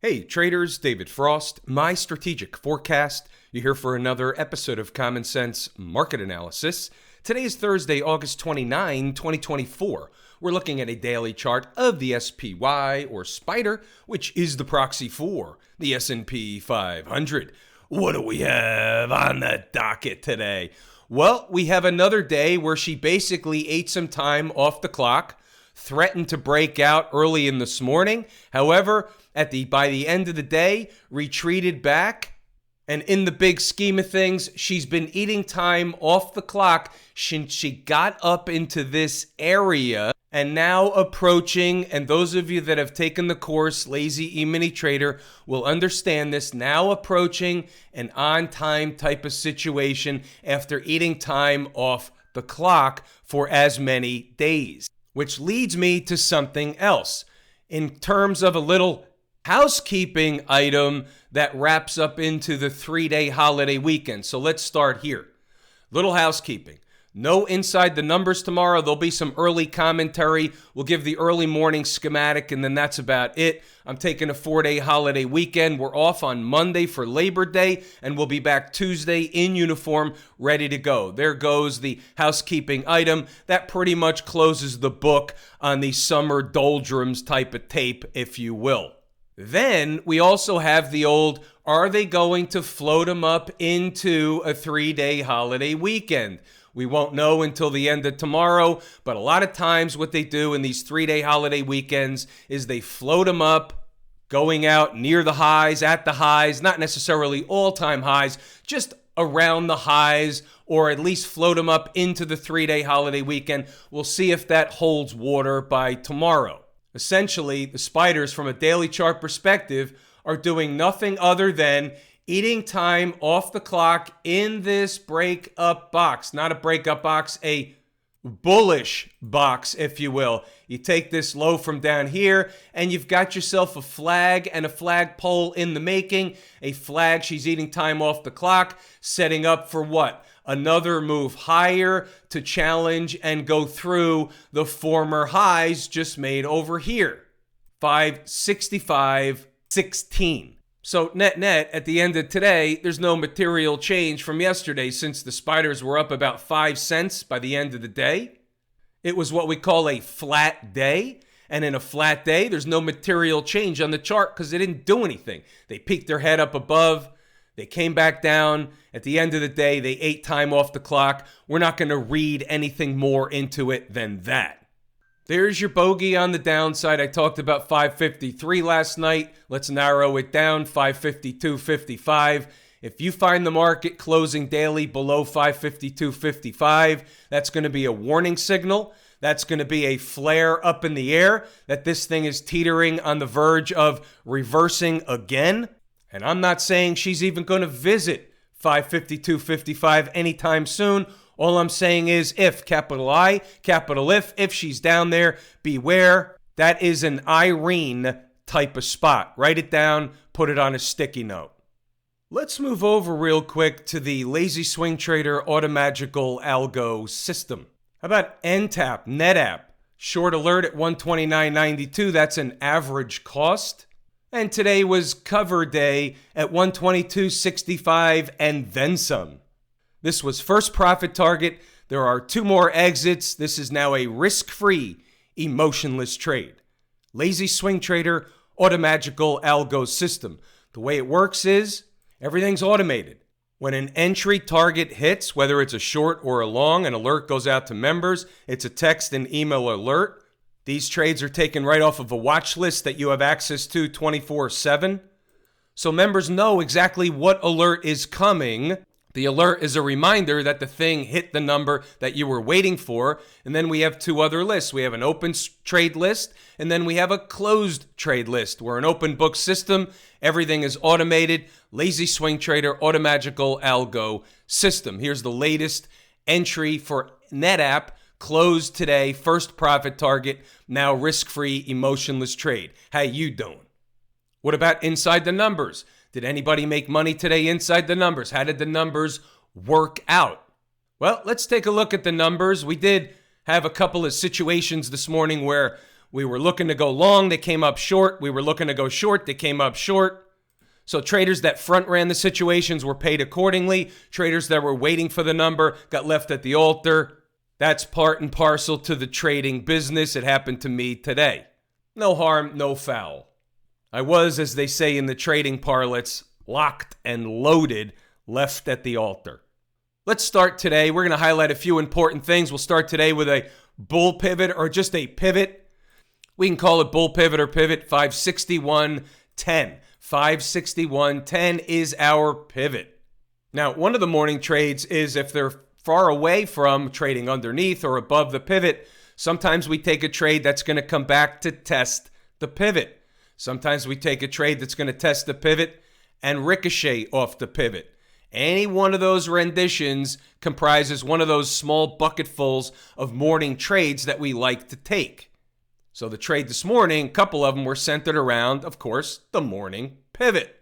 Hey traders, David Frost, my strategic forecast. You're here for another episode of Common Sense Market Analysis. Today is Thursday, August 29, 2024. We're looking at a daily chart of the SPY or Spider, which is the proxy for the S&P 500. What do we have on the docket today? Well, we have another day where she basically ate some time off the clock, threatened to break out early in this morning. However, by the end of the day, retreated back. And in the big scheme of things, she's been eating time off the clock since she got up into this area and now approaching, and those of you that have taken the course, Lazy E-mini Trader, will understand this, now approaching an on-time type of situation after eating time off the clock for as many days. Which leads me to something else. In terms of a little housekeeping item that wraps up into the 3-day holiday weekend. So let's start here. Little housekeeping. No inside the numbers tomorrow. There'll be some early commentary. We'll give the early morning schematic, and then that's about it. I'm taking a 4-day holiday weekend. We're off on Monday for Labor Day, and we'll be back Tuesday in uniform, ready to go. There goes the housekeeping item. That pretty much closes the book on the summer doldrums type of tape, if you will. Then we also have the old, are they going to float them up into a 3-day holiday weekend? We won't know until the end of tomorrow, but a lot of times what they do in these 3-day holiday weekends is they float them up, going out near the highs, at the highs, not necessarily all-time highs, just around the highs, or at least float them up into the 3-day holiday weekend. We'll see if that holds water by tomorrow. Essentially, the spiders, from a daily chart perspective, are doing nothing other than eating time off the clock in this breakup box. Not a breakup box, a bullish box, if you will. You take this low from down here, and you've got yourself a flag and a flagpole in the making. A flag, she's eating time off the clock, setting up for what? Another move higher to challenge and go through the former highs just made over here. 565.16. So net, at the end of today, there's no material change from yesterday since the spiders were up about 5 cents by the end of the day. It was what we call a flat day. And in a flat day, there's no material change on the chart because they didn't do anything. They peeked their head up above. They came back down. At the end of the day, they ate time off the clock. We're not going to read anything more into it than that. There's your bogey on the downside. I talked about 553 last night. Let's narrow it down, 552.55. If you find the market closing daily below 552.55, that's going to be a warning signal. That's going to be a flare up in the air that this thing is teetering on the verge of reversing again. And I'm not saying she's even going to visit 552.55 anytime soon. All I'm saying is if, capital I, capital if she's down there, beware. That is an Irene type of spot. Write it down, put it on a sticky note. Let's move over real quick to the Lazy Swing Trader Automagical Algo system. How about NTAP, NetApp? Short alert at 129.92. That's an average cost. And today was cover day at 122.65 and then some. This was first profit target. There are 2 more exits. This is now a risk-free, emotionless trade. Lazy Swing Trader Automagical Algo system. The way it works is everything's automated. When an entry target hits, whether it's a short or a long, an alert goes out to members. It's a text and email alert. These trades are taken right off of a watch list that you have access to 24/7. So members know exactly what alert is coming. The alert is a reminder that the thing hit the number that you were waiting for. And then we have 2 other lists. We have an open trade list, and then we have a closed trade list. We're an open book system. Everything is automated. Lazy Swing Trader Automagical Algo system. Here's the latest entry for NetApp. Closed today, first profit target, now risk-free, emotionless trade. How you doing? What about inside the numbers? Did anybody make money today inside the numbers? How did the numbers work out? Well, let's take a look at the numbers. We did have a couple of situations this morning where We were looking to go long, they came up short. We were looking to go short, they came up short. So traders that front ran the situations were paid accordingly. Traders that were waiting for the number got left at the altar. That's part and parcel to the trading business. It happened to me today. No harm, no foul. I was, as they say in the trading parlance, locked and loaded, left at the altar. Let's start today. We're going to highlight a few important things. We'll start today with a bull pivot or just a pivot. We can call it bull pivot or pivot 561.10. 561.10 is our pivot. Now, one of the morning trades is if they're far away from trading underneath or above the pivot, sometimes we take a trade that's going to come back to test the pivot. Sometimes we take a trade that's going to test the pivot and ricochet off the pivot. Any one of those renditions comprises one of those small bucketfuls of morning trades that we like to take. So the trade this morning, a couple of them were centered around, of course, the morning pivot.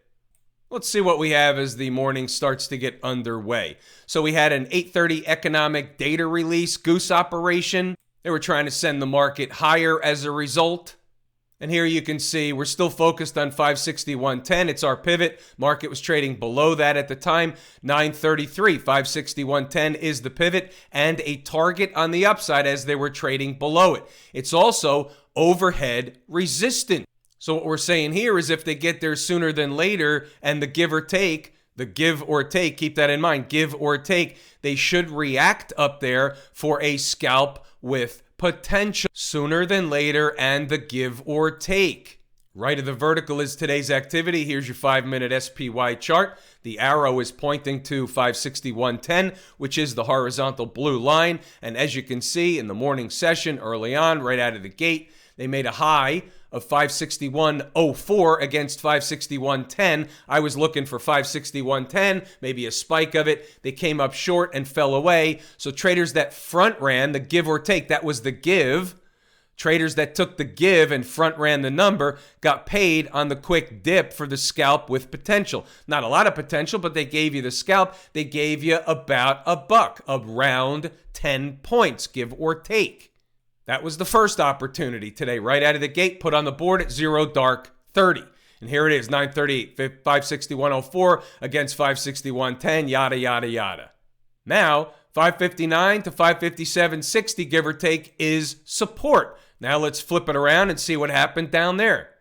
Let's see what we have as the morning starts to get underway. So we had an 8:30 economic data release, goose operation. They were trying to send the market higher as a result. And here you can see we're still focused on 561.10. It's our pivot. Market was trading below that at the time. 933, 561.10 is the pivot and a target on the upside as they were trading below it. It's also overhead resistant. So what we're saying here is if they get there sooner than later and the give or take, keep that in mind, give or take, they should react up there for a scalp with potential sooner than later and the give or take. Right of the vertical is today's activity. Here's your 5-minute SPY chart. The arrow is pointing to 561.10, which is the horizontal blue line. And as you can see in the morning session early on, right out of the gate, they made a high of 561.04 against 561.10. I was looking for 561.10, maybe a spike of it. They came up short and fell away. So traders that front ran the give or take, that was the give. Traders that took the give and front ran the number got paid on the quick dip for the scalp with potential. Not a lot of potential, but they gave you the scalp. They gave you about $1, around 10 points, give or take. That was the first opportunity today, right out of the gate, put on the board at 0 dark 30. And here it is, 938, 561.04 against 561.10, yada, yada, yada. Now, 559 to 557.60, give or take, is support. Now let's flip it around and see what happened down there.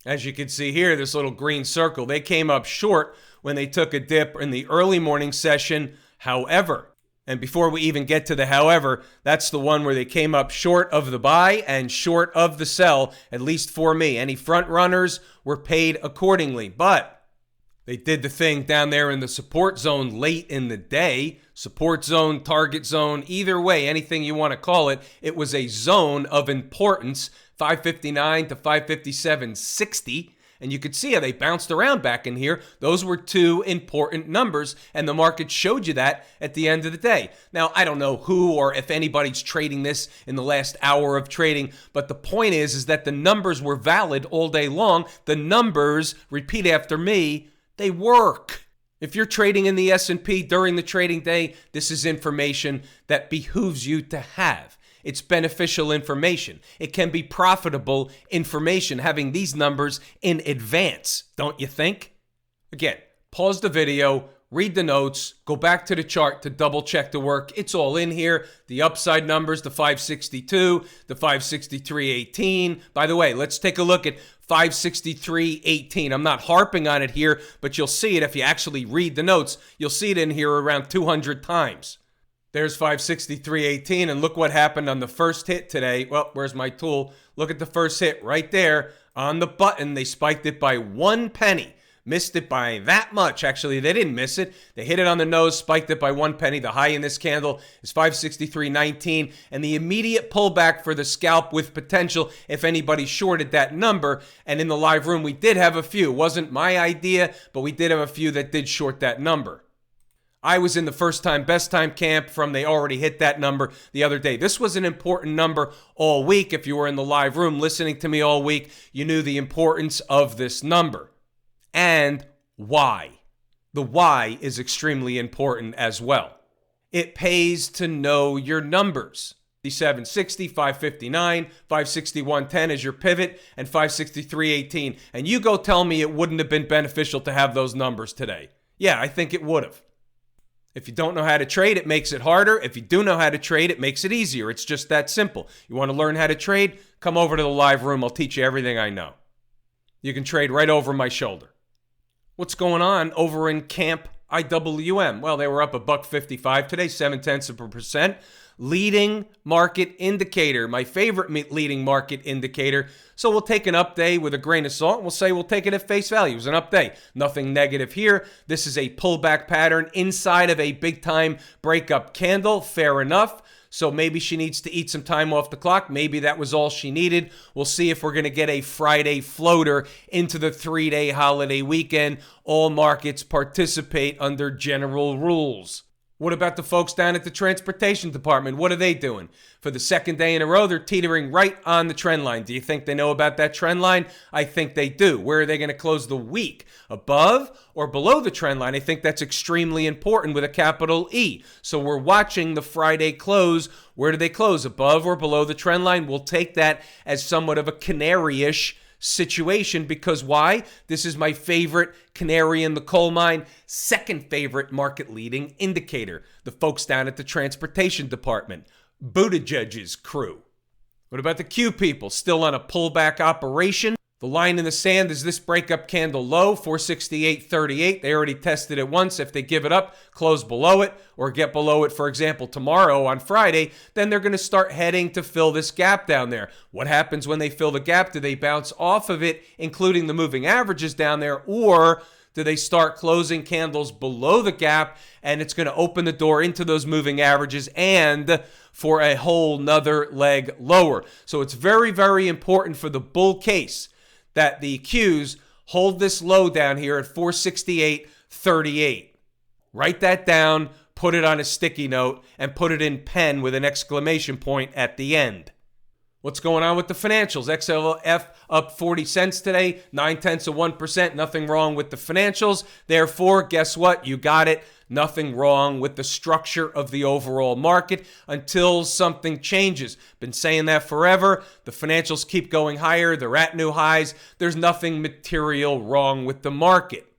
As you can see here, this little green circle, they came up short when they took a dip in the early morning session. However, and before we even get to the however, that's the one where they came up short of the buy and short of the sell, at least for me. Any front runners were paid accordingly, but they did the thing down there in the support zone late in the day. Support zone, target zone, either way, anything you want to call it, it was a zone of importance, 559 to 557.60. And you could see how they bounced around back in here. Those were two important numbers, and the market showed you that at the end of the day. Now, I don't know who or if anybody's trading this in the last hour of trading, but the point is that the numbers were valid all day long. The numbers, repeat after me, they work. If you're trading in the S&P during the trading day, this is information that behooves you to have. It's beneficial information. It can be profitable information having these numbers in advance, don't you think? Again, pause the video, read the notes, go back to the chart to double check the work. It's all in here. The upside numbers, the 562, the 563.18. By the way, let's take a look at 563.18. I'm not harping on it here, but you'll see it if you actually read the notes. You'll see it in here around 200 times. There's 563.18, and look what happened on the first hit today. Well, where's my tool? Look at the first hit right there on the button. They spiked it by 1 penny. Missed it by that much. Actually, they didn't miss it. They hit it on the nose, spiked it by 1 penny. The high in this candle is 563.19, and the immediate pullback for the scalp with potential if anybody shorted that number. And in the live room, we did have a few. It wasn't my idea, but we did have a few that did short that number. I was in the first time, best time camp from they already hit that number the other day. This was an important number all week. If you were in the live room listening to me all week, you knew the importance of this number. And why. The why is extremely important as well. It pays to know your numbers. 760, 559, 561.10 as your pivot, and 563.18. And you go tell me it wouldn't have been beneficial to have those numbers today. Yeah, I think it would have. If you don't know how to trade, it makes it harder. If you do know how to trade, it makes it easier. It's just that simple. You want to learn how to trade? Come over to the live room. I'll teach you everything I know. You can trade right over my shoulder. What's going on over in Camp IWM? Well, they were up $1.55 today, 0.7%. Leading market indicator, my favorite leading market indicator. So we'll take an up day with a grain of salt. We'll say we'll take it at face value. It was an up day. Nothing negative here. This is a pullback pattern inside of a big time breakup candle. Fair enough. So maybe she needs to eat some time off the clock. Maybe that was all she needed. We'll see if we're going to get a Friday floater into the 3-day holiday weekend. All markets participate under general rules. What about the folks down at the transportation department? What are they doing? For the second day in a row, they're teetering right on the trend line. Do you think they know about that trend line? I think they do. Where are they going to close the week? Above or below the trend line? I think that's extremely important with a capital E. So we're watching the Friday close. Where do they close? Above or below the trend line? We'll take that as somewhat of a canary-ish situation, because why? This is my favorite canary in the coal mine, second favorite market leading indicator. The folks down at the transportation department, Buttigieg's crew. What about the Q people? Still on a pullback operation. The line in the sand is this breakup candle low, 468.38. They already tested it once. If they give it up, close below it, or get below it, for example, tomorrow on Friday, then they're going to start heading to fill this gap down there. What happens when they fill the gap? Do they bounce off of it, including the moving averages down there, or do they start closing candles below the gap, and it's going to open the door into those moving averages and for a whole nother leg lower? So it's very, very important for the bull case that the Qs hold this low down here at 468.38. Write that down, put it on a sticky note, and put it in pen with an exclamation point at the end. What's going on with the financials? XLF up 40 cents today, 0.9%. Nothing wrong with the financials. Therefore, guess what? You got it. Nothing wrong with the structure of the overall market until something changes. Been saying that forever. The financials keep going higher. They're at new highs. There's nothing material wrong with the market.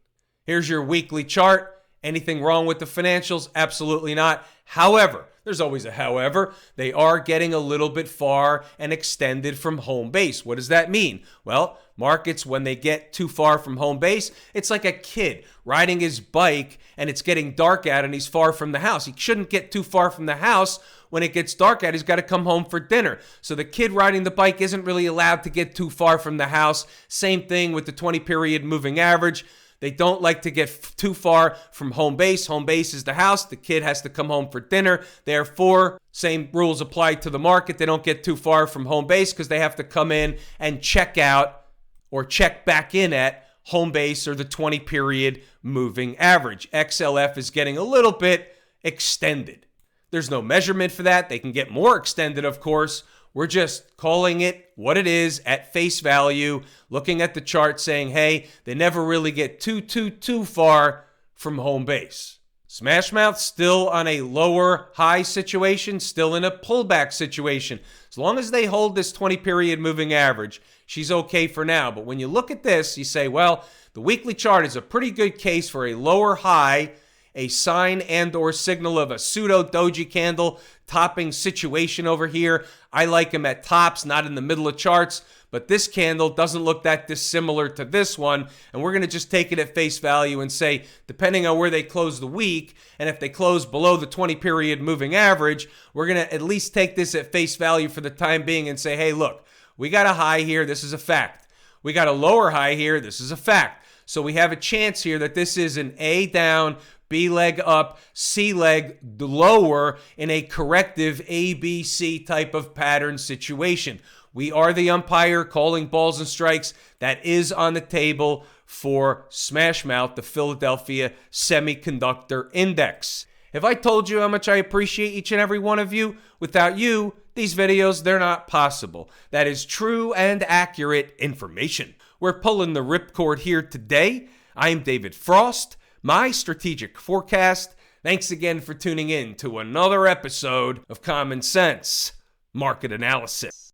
Here's your weekly chart. Anything wrong with the financials? Absolutely not. However, there's always a however, they are getting a little bit far and extended from home base. What does that mean? Well, markets, when they get too far from home base, it's like a kid riding his bike and it's getting dark out and he's far from the house. He shouldn't get too far from the house. When it gets dark out, he's got to come home for dinner. So the kid riding the bike isn't really allowed to get too far from the house. Same thing with the 20-period moving average. They don't like to get too far from home base. Home base is the house. The kid has to come home for dinner. Therefore, same rules apply to the market. They don't get too far from home base because they have to come in and check out or check back in at home base or the 20-period moving average. XLF is getting a little bit extended. There's no measurement for that. They can get more extended, of course. We're just calling it what it is at face value, looking at the chart saying, hey, they never really get too far from home base. Smashmouth still on a lower high situation, still in a pullback situation. As long as they hold this 20-period moving average, she's okay for now. But when you look at this, you say, well, the weekly chart is a pretty good case for a lower high, a sign and or signal of a pseudo doji candle topping situation over here. I like them at tops, not in the middle of charts, but this candle doesn't look that dissimilar to this one, and we're going to just take it at face value and say, depending on where they close the week, and if they close below the 20-period moving average, we're going to at least take this at face value for the time being and say, hey, look, we got a high here, this is a fact. We got a lower high here, this is a fact. So we have a chance here that this is an A down, B leg up, C leg lower in a corrective ABC type of pattern situation. We are the umpire calling balls and strikes. That is on the table for Smashmouth, the Philadelphia Semiconductor Index. If I told you how much I appreciate each and every one of you, without you, these videos, they're not possible. That is true and accurate information. We're pulling the ripcord here today. I'm David Frost. My strategic forecast. Thanks again for tuning in to another episode of Common Sense Market Analysis.